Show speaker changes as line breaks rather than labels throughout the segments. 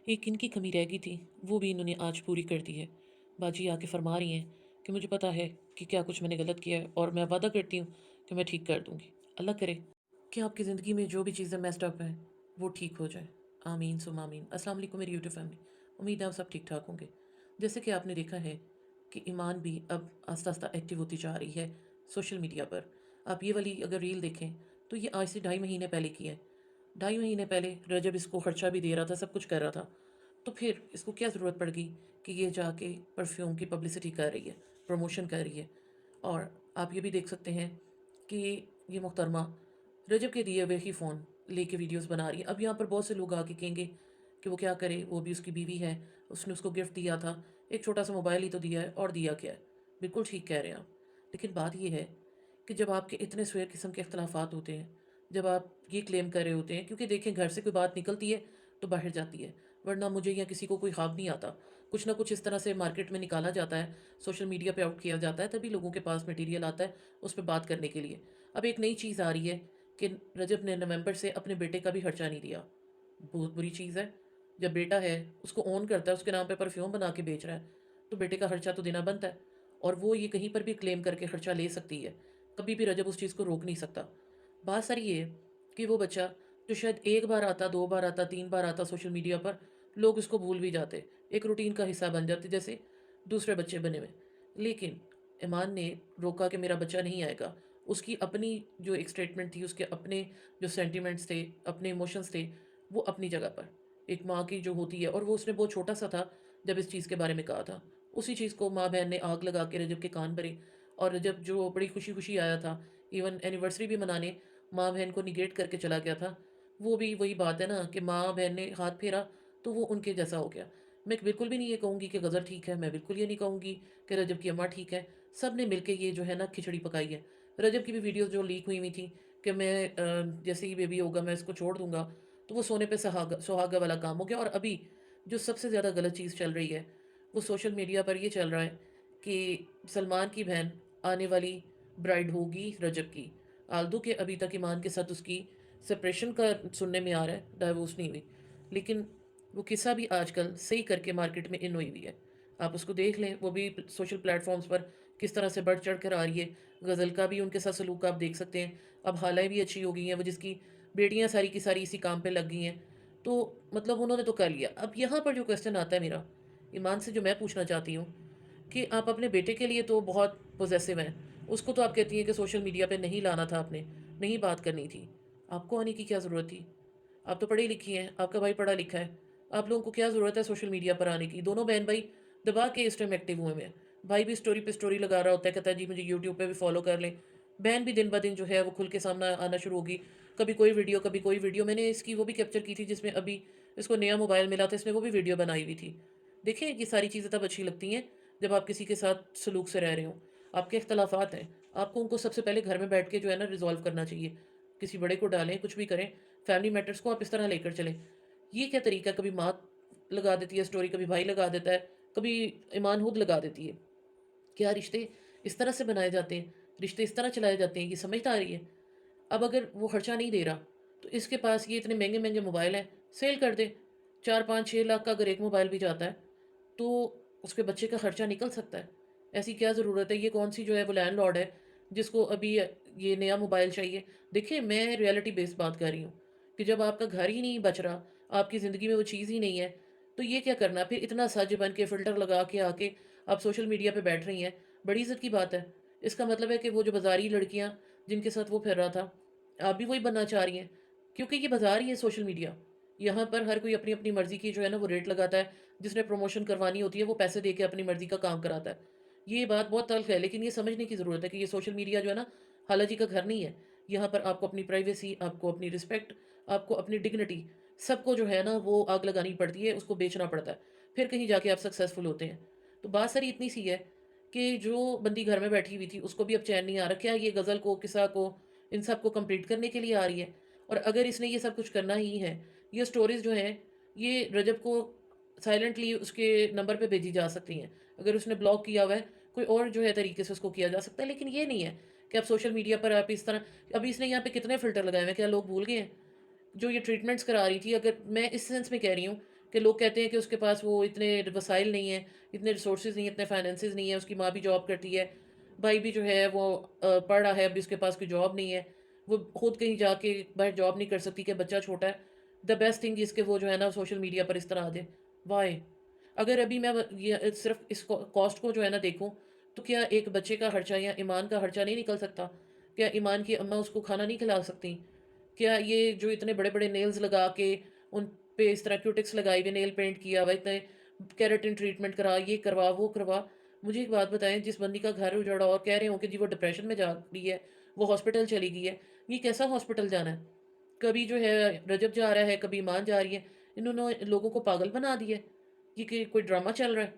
ایک ان کی کمی رہ گئی تھی، وہ بھی انہوں نے آج پوری کر دی ہے۔ باجی آ کے فرما رہی ہیں کہ مجھے پتا ہے کہ کیا کچھ میں نے غلط کیا ہے، اور میں وعدہ کرتی ہوں کہ میں ٹھیک کر دوں گی۔ اللہ کرے کہ آپ کی زندگی میں جو بھی چیزیں میسڈ اپ ہیں وہ ٹھیک ہو جائیں۔ آمین ثم آمین۔ السلام علیکم میری یوٹیوب فیملی، امید ہے آپ سب ٹھیک ٹھاک ہوں گے۔ جیسے کہ آپ نے دیکھا ہے کہ ایمان بھی اب آہستہ آہستہ ایکٹیو ہوتی جا رہی ہے سوشل میڈیا پر۔ آپ یہ والی اگر ریل دیکھیں تو یہ آج سے 2.5 مہینے پہلے کی ہے۔ 2.5 مہینے پہلے رجب اس کو خرچہ بھی دے رہا تھا، سب کچھ کر رہا تھا، تو پھر اس کو کیا ضرورت پڑ گئی کہ یہ جا کے پرفیوم کی پبلسٹی کر رہی ہے، پروموشن کر رہی ہے۔ اور آپ یہ بھی دیکھ سکتے ہیں کہ یہ محترمہ رجب کے دیے ہوئے ہی فون لے کے ویڈیوز بنا رہی ہے۔ اب یہاں پر بہت سے لوگ آ کے کہیں گے کہ وہ کیا کرے، وہ بھی اس کی بیوی ہے، اس نے اس کو گفٹ دیا تھا، ایک چھوٹا سا موبائل ہی تو دیا ہے، اور دیا کیا ہے۔ بالکل ٹھیک کہہ رہے ہیں آپ، لیکن بات یہ ہے کہ جب آپ کے اتنے سویر قسم کے اختلافات ہوتے ہیں، جب آپ یہ کلیم کر رہے ہوتے ہیں، کیونکہ دیکھیں گھر سے کوئی بات نکلتی ہے تو باہر جاتی ہے، ورنہ مجھے یا کسی کو کوئی خواب نہیں آتا، کچھ نہ کچھ اس طرح سے مارکیٹ میں نکالا جاتا ہے، سوشل میڈیا پہ آؤٹ کیا جاتا ہے، تبھی لوگوں کے پاس میٹیریل آتا ہے اس پہ بات کرنے کے لیے۔ اب ایک نئی چیز آ رہی ہے کہ رجب نے نومبر سے اپنے بیٹے کا بھی خرچہ نہیں دیا۔ بہت بری چیز ہے۔ جب بیٹا ہے، اس کو اون کرتا ہے، اس کے نام پہ پرفیوم بنا کے بیچ رہا ہے، تو بیٹے کا خرچہ تو دینا بنتا ہے، اور وہ یہ کہیں پر بھی کلیم کر کے خرچہ لے سکتی ہے، کبھی بھی رجب اس چیز کو روک نہیں سکتا۔ بات ساری یہ ہے کہ وہ بچہ جو شاید ایک بار آتا، 2 بار آتا، 3 بار آتا سوشل میڈیا پر، لوگ اس کو بھول بھی جاتے، ایک روٹین کا حصہ بن جاتے جیسے دوسرے بچے بنے ہوئے۔ لیکن ایمان نے روکا کہ میرا بچہ نہیں آئے گا۔ اس کی اپنی جو ایک سٹیٹمنٹ تھی، اس کے اپنے جو سینٹیمنٹس تھے، اپنے ایموشنز تھے، وہ اپنی جگہ پر ایک ماں کی جو ہوتی ہے، اور وہ اس نے بہت چھوٹا سا تھا جب اس چیز کے بارے میں کہا تھا، اسی چیز کو ماں بہن نے آگ لگا کے رجب کے کان بھرے، اور رجب جو بڑی خوشی خوشی آیا تھا، ایون اینیورسری بھی منانے، ماں بہن کو نگیٹ کر کے چلا گیا تھا۔ وہ بھی وہی بات ہے نا کہ ماں بہن نے ہاتھ پھیرا تو وہ ان کے جیسا ہو گیا۔ میں بالکل بھی نہیں یہ کہوں گی کہ غزل ٹھیک ہے، میں بالکل یہ نہیں کہوں گی کہ رجب کی اماں ٹھیک ہے۔ سب نے مل کے یہ جو ہے نا کھچڑی پکائی ہے۔ رجب کی بھی ویڈیوز جو لیک ہوئی تھیں کہ میں جیسے ہی بیبی ہوگا میں اس کو چھوڑ دوں گا، تو وہ سونے پہ سہاگا والا کام ہو گیا۔ اور ابھی جو سب سے زیادہ غلط چیز چل رہی ہے وہ سوشل میڈیا پر یہ چل رہا ہے کہ سلمان کی بہن آنے والی برائڈ ہوگی رجب کی، آلدو کے ابھی تک ایمان کے ساتھ اس کی سپریشن کا سننے میں آ رہا ہے، ڈائیورس نہیں ہوئی، لیکن وہ قصہ بھی آج کل صحیح کر کے مارکیٹ میں ان ہوئی ہوئی ہے۔ آپ اس کو دیکھ لیں، وہ بھی سوشل پلیٹ فارمز پر کس طرح سے بڑھ چڑھ کر آ رہی ہے۔ غزل کا بھی ان کے ساتھ سلوک آپ دیکھ سکتے ہیں۔ اب حالائیں بھی اچھی ہو گئی ہیں، وہ جس کی بیٹیاں ساری کی ساری اسی کام پہ لگ گئی ہیں، تو مطلب انہوں نے تو کر لیا۔ اب یہاں پر جو کویسچن آتا ہے میرا ایمان سے، جو میں پوچھنا چاہتی ہوں کہ آپ اپنے بیٹے کے لیے تو بہت پوزیسو ہیں، اس کو تو آپ کہتی ہیں کہ سوشل میڈیا پہ نہیں لانا تھا، آپ نے نہیں بات کرنی تھی، آپ کو آنے کی کیا ضرورت تھی؟ آپ تو پڑھی لکھی ہیں، آپ کا بھائی پڑھا لکھا ہے، آپ لوگوں کو کیا ضرورت ہے سوشل میڈیا پر آنے کی؟ دونوں بہن بھائی دبا کے اس ٹائم ایکٹیو ہوئے ہیں۔ بھائی بھی سٹوری پہ سٹوری لگا رہا ہوتا ہے، کہتا ہے جی مجھے یوٹیوب پہ بھی فالو کر لیں۔ بہن بھی دن بدن جو ہے وہ کھل کے سامنا آنا شروع ہوگی، کبھی کوئی ویڈیو کبھی کوئی ویڈیو۔ میں نے اس کی وہ بھی کیپچر کی تھی جس میں ابھی اس کو نیا موبائل ملا تھا، اس میں وہ بھی ویڈیو بنائی ہوئی تھی۔ دیکھیں یہ ساری چیزیں تب اچھی لگتی ہیں جب آپ کسی کے ساتھ سلوک سے رہ رہے ہوں، آپ کے اختلافات ہیں، آپ کو ان کو سب سے پہلے گھر میں بیٹھ کے جو ہے نا ریزالو کرنا چاہیے۔ کسی بڑے کو ڈالیں، کچھ بھی کریں، فیملی میٹرز کو آپ اس طرح لے کر چلیں۔ یہ کیا طریقہ؟ کبھی ماں لگا دیتی ہے سٹوری، کبھی بھائی لگا دیتا ہے، کبھی ایمان خود لگا دیتی ہے۔ کیا رشتے اس طرح سے بنائے جاتے ہیں، رشتے اس طرح چلائے جاتے ہیں؟ یہ سمجھتا آ رہی ہے؟ اب اگر وہ خرچہ نہیں دے رہا تو اس کے پاس یہ اتنے مہنگے مہنگے موبائل ہیں، سیل کر دے۔ 4 5 6 لاکھ کا اگر ایک موبائل بھی جاتا ہے تو اس کے بچے کا خرچہ نکل سکتا ہے۔ ایسی کیا ضرورت ہے؟ یہ کون سی جو ہے وہ لینڈ لارڈ ہے جس کو ابھی یہ نیا موبائل چاہیے؟ دیکھیں میں ریئلٹی بیس بات کر رہی ہوں کہ جب آپ کا گھر ہی نہیں بچ رہا، آپ کی زندگی میں وہ چیز ہی نہیں ہے، تو یہ کیا کرنا؟ پھر اتنا سج بن کے فلٹر لگا کے آ کے آپ سوشل میڈیا پہ بیٹھ رہی ہیں، بڑی عزت کی بات ہے۔ اس کا مطلب ہے کہ وہ جو بازاری لڑکیاں جن کے ساتھ وہ پھر رہا تھا، آپ بھی وہی بننا چاہ رہی ہیں، کیونکہ یہ بازار ہی ہے سوشل میڈیا۔ یہاں پر ہر کوئی اپنی اپنی مرضی کی جو ہے نا وہ ریٹ لگاتا ہے، جس نے پروموشن کروانی ہوتی ہے وہ پیسے دے کے اپنی مرضی کا کام کراتا ہے۔ یہ بات بہت تلخ ہے، لیکن یہ سمجھنے کی ضرورت ہے کہ یہ سوشل میڈیا جو ہے نا خالہ جی کا گھر نہیں ہے۔ یہاں پر آپ کو اپنی پرائیویسی، آپ کو اپنی رسپیکٹ، آپ کو اپنی ڈگنیٹی، سب کو جو ہے نا وہ آگ لگانی پڑتی ہے، اس کو بیچنا پڑتا ہے، پھر کہیں جا کے آپ سکسیزفل ہوتے ہیں۔ تو بات ساری اتنی سی ہے کہ جو بندی گھر میں بیٹھی ہوئی تھی اس کو بھی اب چین نہیں آ رہا، کیا یہ غزل کو، قصہ کو، ان سب کو کمپلیٹ کرنے کے لیے آ رہی ہے؟ اور اگر اس نے یہ سب کچھ کرنا ہی ہے، یہ سٹوریز جو ہیں یہ رجب کو سائلنٹلی اس کے نمبر پہ بھیجی جا سکتی ہیں، اگر اس نے بلاک کیا ہوا ہے کوئی اور جو ہے طریقے سے اس کو کیا جا سکتا ہے، لیکن یہ نہیں ہے کہ اب سوشل میڈیا پر آپ اس طرح۔ ابھی اس نے یہاں پہ کتنے فلٹر لگائے ہوئے ہیں، کیا لوگ بھول گئے ہیں؟ جو یہ ٹریٹمنٹس کرا رہی تھی، اگر میں اس سینس میں کہہ رہی ہوں کہ لوگ کہتے ہیں کہ اس کے پاس وہ اتنے وسائل نہیں ہیں، اتنے ریسورسز نہیں ہیں، اتنے فائنینسز نہیں ہیں، اس کی ماں بھی جاب کرتی ہے، بھائی بھی جو ہے وہ پڑھ رہا ہے، ابھی اس کے پاس کوئی جاب نہیں ہے، وہ خود کہیں جا کے باہر جاب نہیں کر سکتی کہ بچہ چھوٹا ہے، دا بیسٹ تھنگ اس کے وہ جو ہے نا سوشل میڈیا پر اس طرح آ جائے. وائے؟ اگر ابھی میں یہ صرف اس کاسٹ کو جو ہے نا دیکھوں تو کیا ایک بچے کا خرچہ یا ایمان کا خرچہ نہیں نکل سکتا؟ کیا ایمان کی اماں اس کو کھانا نہیں کھلا سکتی؟ کیا یہ جو اتنے بڑے بڑے نیلز لگا کے ان پہ اس طرح کیوٹکس لگائی ہوئے، نیل پینٹ کیا ہوا، اتنے کیراٹن ٹریٹمنٹ کرا، یہ کروا وہ کروا، مجھے ایک بات بتائیں، جس بندی کا گھر اجڑا اور کہہ رہے ہوں کہ جی وہ ڈپریشن میں جا رہی ہے، وہ ہاسپٹل چلی گئی ہے، یہ کیسا ہاسپٹل جانا ہے؟ کبھی جو ہے رجب جا رہا ہے، کبھی ایمان جا رہی ہے، انہوں نے لوگوں کو پاگل بنا دیا ہے. یہ کہ کوئی ڈرامہ چل رہا ہے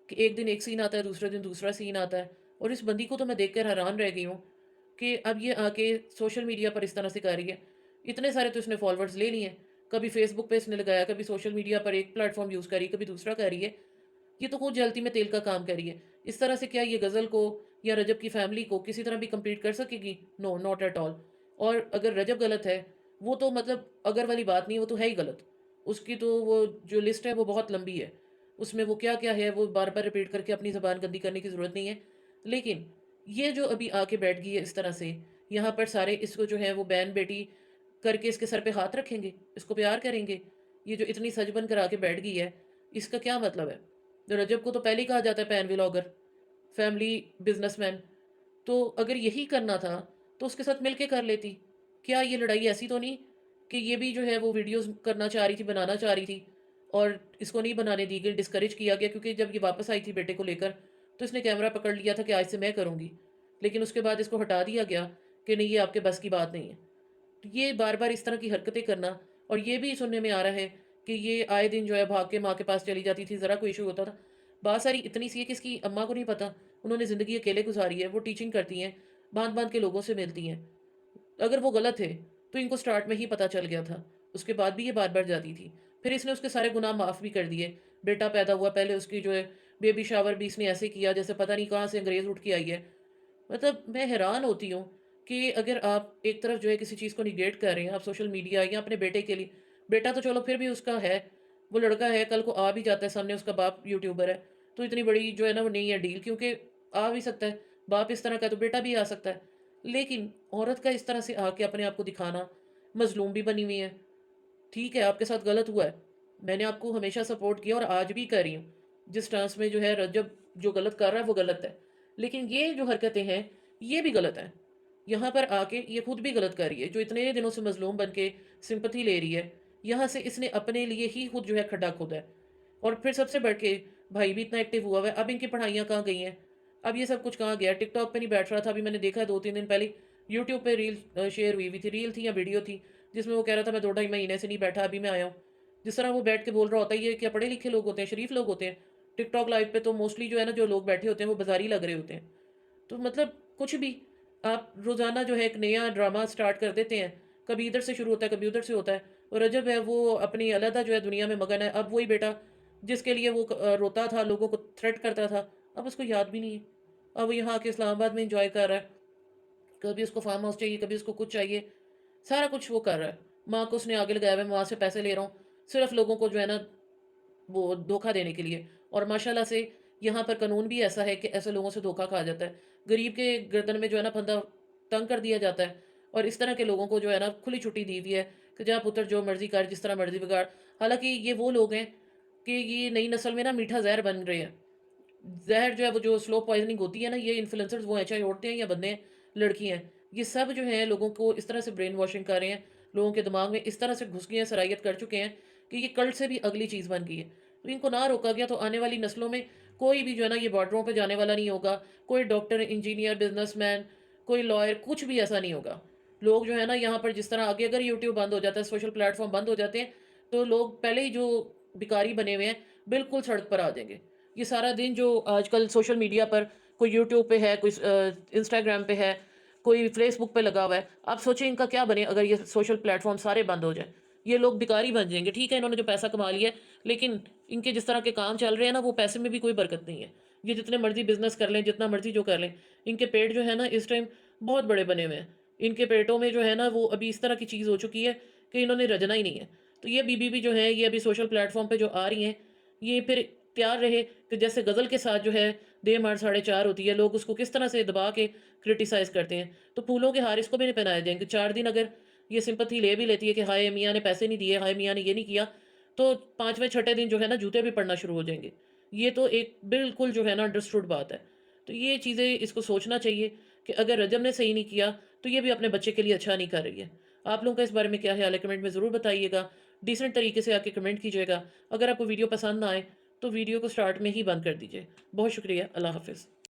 کہ ایک دن ایک سین آتا ہے، دوسرے دن دوسرا سین آتا ہے. اور اس بندی کو تو میں دیکھ کر حیران رہ گئی ہوں کہ اب یہ آ کے سوشل میڈیا پر اس طرح سے کر رہی ہے. اتنے سارے تو اس نے فالوورز لے لیے ہیں، کبھی فیس بک پہ اس نے لگایا، کبھی سوشل میڈیا پر ایک پلیٹ فارم یوز کری، کبھی دوسرا کر رہی ہے. یہ تو خود جلتی میں تیل کا کام کر رہی ہے. اس طرح سے کیا یہ غزل کو یا رجب کی فیملی کو کسی طرح بھی کمپلیٹ کر سکے گی؟ نو، ناٹ ایٹ آل. اور اگر رجب غلط ہے، وہ تو مطلب اگر والی بات نہیں، وہ تو ہے ہی غلط. اس کی تو وہ جو لسٹ ہے وہ بہت لمبی ہے، اس میں وہ کیا کیا ہے وہ بار بار ریپیٹ کر کے اپنی زبان گندی کرنے کی ضرورت نہیں ہے. لیکن یہ جو ابھی آ کے بیٹھ گئی ہے اس طرح سے، یہاں پر سارے اس کو جو ہے وہ بہن بیٹی کر کے اس کے سر پہ ہاتھ رکھیں گے، اس کو پیار کریں گے. یہ جو اتنی سج بن کرا کے بیٹھ گئی ہے، اس کا کیا مطلب ہے؟ رجب کو تو پہلے ہی کہا جاتا ہے pan vlogger, family businessman. تو اگر یہی کرنا تھا تو اس کے ساتھ مل کے کر لیتی. کیا یہ لڑائی ایسی تو نہیں کہ یہ بھی جو ہے وہ ویڈیوز کرنا چاہ رہی تھی، بنانا چاہ رہی تھی، اور اس کو نہیں بنانے دی گئی، ڈسکریج کیا گیا؟ کیونکہ جب یہ واپس آئی تھی بیٹے کو لے کر تو اس نے کیمرہ پکڑ لیا تھا کہ آج سے میں کروں گی، لیکن اس کے بعد اس کو ہٹا دیا گیا کہ نہیں، یہ آپ کے بس کی بات نہیں ہے. تو یہ بار بار اس طرح کی حرکتیں کرنا، اور یہ بھی سننے میں آ رہا ہے کہ یہ آئے دن جو ہے بھاگ کے ماں کے پاس چلی جاتی تھی، ذرا کوئی ایشو ہوتا تھا. بات ساری اتنی سی ہے کہ اس کی اماں کو نہیں پتا، انہوں نے زندگی اکیلے گزاری ہے، وہ ٹیچنگ کرتی ہیں، باندھ باندھ کے لوگوں سے ملتی ہیں. اگر وہ غلط ہے تو ان کو سٹارٹ میں ہی پتا چل گیا تھا، اس کے بعد بھی یہ بار بار جاتی تھی. پھر اس نے اس کے سارے گناہ معاف بھی کر دیے. بیٹا پیدا ہوا، پہلے اس کی جو ہے بیبی شاور بھی اس نے ایسے کیا جیسے پتہ نہیں کہاں سے انگریز اٹھ کے آئی ہے. مطلب میں حیران ہوتی ہوں کہ اگر آپ ایک طرف جو ہے کسی چیز کو نگیٹ کر رہے ہیں، آپ سوشل میڈیا یا اپنے بیٹے کے لیے، بیٹا تو چلو پھر بھی اس کا ہے، وہ لڑکا ہے، کل کو آ بھی جاتا ہے سامنے، اس کا باپ یوٹیوبر ہے، تو اتنی بڑی جو ہے نا وہ نہیں ہے ڈیل، کیونکہ آ بھی سکتا ہے باپ اس طرح کا تو بیٹا بھی آ سکتا ہے. لیکن عورت کا اس طرح سے آ کے اپنے آپ کو دکھانا، مظلوم بھی بنی ہوئی ہے. ٹھیک ہے، آپ کے ساتھ غلط ہوا ہے، میں نے آپ کو ہمیشہ سپورٹ کیا اور آج بھی کر رہی ہوں. جس ٹانس میں جو ہے رجب جو غلط کر رہا ہے وہ غلط ہے، لیکن یہ جو حرکتیں ہیں یہ بھی غلط ہیں. یہاں پر آ کے یہ خود بھی غلط کر رہی ہے، جو اتنے دنوں سے مظلوم بن کے سمپتھی لے رہی ہے، یہاں سے اس نے اپنے لیے ہی خود جو ہے کھڈا کھودا ہے. اور پھر سب سے بڑھ کے بھائی بھی اتنا ایکٹیو ہوا ہے. اب ان کی پڑھائیاں کہاں گئی ہیں؟ اب یہ سب کچھ کہاں گیا؟ ٹک ٹاک پہ نہیں بیٹھ رہا تھا، ابھی میں نے دیکھا 2-3 دن پہلے یوٹیوب پہ ریل شیئر ہوئی ہوئی تھی، ریل تھی یا ویڈیو تھی، جس میں وہ کہہ رہا تھا میں 2-2.5 مہینے سے نہیں بیٹھا، ابھی میں آیا ہوں. جس طرح وہ بیٹھ کے بول رہا ہوتا ہے، یہ کیا پڑھے لکھے لوگ ہوتے ہیں، شریف لوگ ہوتے ہیں؟ ٹک ٹاک لائیو پہ تو موسٹلی جو ہے نا جو لوگ بیٹھے ہوتے ہیں وہ بازاری لگ رہے ہوتے ہیں. تو مطلب کچھ بھی آپ روزانہ جو ہے ایک نیا ڈرامہ سٹارٹ کر دیتے ہیں، کبھی ادھر سے شروع ہوتا ہے، کبھی ادھر سے ہوتا ہے. اور رجب ہے وہ اپنی علیحدہ جو ہے دنیا میں مگن ہے. اب وہی بیٹا جس کے لیے وہ روتا تھا، لوگوں کو تھریٹ کرتا تھا، اب اس کو یاد بھی نہیں ہے. اب وہ یہاں کے اسلام آباد میں انجوائے کر رہا ہے، کبھی اس کو فارم ہاؤس چاہیے، کبھی اس کو کچھ چاہیے، سارا کچھ وہ کر رہا ہے. ماں کو اس نے آگے لگایا ہوا ہے، میں وہاں سے پیسے لے رہا ہوں صرف لوگوں کو جو ہے نا وہ دھوکہ دینے کے لیے. اور ماشاءاللہ سے یہاں پر قانون بھی ایسا ہے کہ ایسے لوگوں سے دھوکہ کھا جاتا ہے. غریب کے گردن میں جو ہے نا پھندا تنگ کر دیا جاتا ہے، اور اس طرح کے لوگوں کو جو ہے نا کھلی چھٹی دی ہوئی ہے کہ جا پتر جو مرضی کر، جس طرح مرضی بگاڑ. حالانکہ یہ وہ لوگ ہیں کہ یہ نئی نسل میں نا میٹھا زہر بن رہے ہیں. زہر جو ہے وہ جو سلو پوائزننگ ہوتی ہے نا، یہ انفلوئنسرز وہ ہیں، چاہے عورتیں ہیں یا بندے ہیں، لڑکی ہیں، یہ سب جو ہیں لوگوں کو اس طرح سے برین واشنگ کر رہے ہیں، لوگوں کے دماغ میں اس طرح سے گھس گئے ہیں، سرائیت کر چکے ہیں کہ یہ کلٹ سے بھی اگلی چیز بن گئی ہے. تو ان کو نہ روکا گیا تو آنے والی نسلوں میں کوئی بھی جو ہے نا یہ بارڈروں پہ جانے والا نہیں ہوگا. کوئی ڈاکٹر، انجینئر، بزنس مین، کوئی لائر، کچھ بھی ایسا نہیں ہوگا. لوگ جو ہے نا یہاں پر جس طرح آگے اگر یوٹیوب بند ہو جاتا ہے، سوشل پلیٹ فارم بند ہو جاتے ہیں، تو لوگ پہلے ہی جو بھکاری بنے ہوئے ہیں بالکل سڑک پر آ جائیں گے. یہ سارا دن جو آج کل سوشل میڈیا پر کوئی یوٹیوب پہ ہے، کوئی انسٹاگرام پہ ہے، کوئی فیس بک پہ لگا ہوا ہے، آپ سوچیں ان کا کیا بنے اگر یہ سوشل پلیٹ فارم سارے بند ہو جائیں. یہ لوگ بھکاری بن جائیں گے. ٹھیک ہے انہوں نے جو پیسہ کما لیا ہے، لیکن ان کے جس طرح کے کام چل رہے ہیں نا وہ پیسے میں بھی کوئی برکت نہیں ہے. یہ جتنے مرضی بزنس کر لیں، جتنا مرضی جو کر لیں، ان کے پیٹ جو ہے نا اس ٹائم بہت بڑے بنے ہوئے ہیں. ان کے پیٹوں میں جو ہے نا وہ ابھی اس طرح کی چیز ہو چکی ہے کہ انہوں نے رجنا ہی نہیں ہے. تو یہ بی بھی جو ہے یہ ابھی سوشل پلیٹ فارم پہ جو آ رہی ہیں یہ پھر تیار رہے کہ جیسے غزل کے ساتھ جو ہے دے مار 4:30 ہوتی ہے، لوگ اس کو کس طرح سے دبا کے کرٹیسائز کرتے ہیں، تو پھولوں کے ہار اس کو بھی نہیں پہنائے جائیں گے۔ 4 دن اگر یہ سمپتھی لے بھی لیتی ہے کہ ہائے میاں نے پیسے نہیں دیے، ہائے میاں نے یہ نہیں کیا، تو 5ویں 6ٹھے دن جو ہے نا جوتے بھی پڑنا شروع ہو جائیں گے۔ یہ تو ایک بالکل جو ہے نا انڈرسٹوڈ بات ہے۔ تو یہ چیزیں اس کو سوچنا چاہیے کہ اگر رجب نے صحیح نہیں کیا تو یہ بھی اپنے بچے کے لیے اچھا نہیں کر رہی ہے۔ آپ لوگوں کا اس بارے میں کیا خیال ہے کمنٹ میں ضرور بتائیے گا، ڈیسنٹ طریقے سے آ کے کمنٹ کیجیے گا۔ اگر آپ کو ویڈیو پسند نہ آئے تو ویڈیو کو سٹارٹ میں ہی بند کر دیجیے۔ بہت شکریہ، اللہ حافظ۔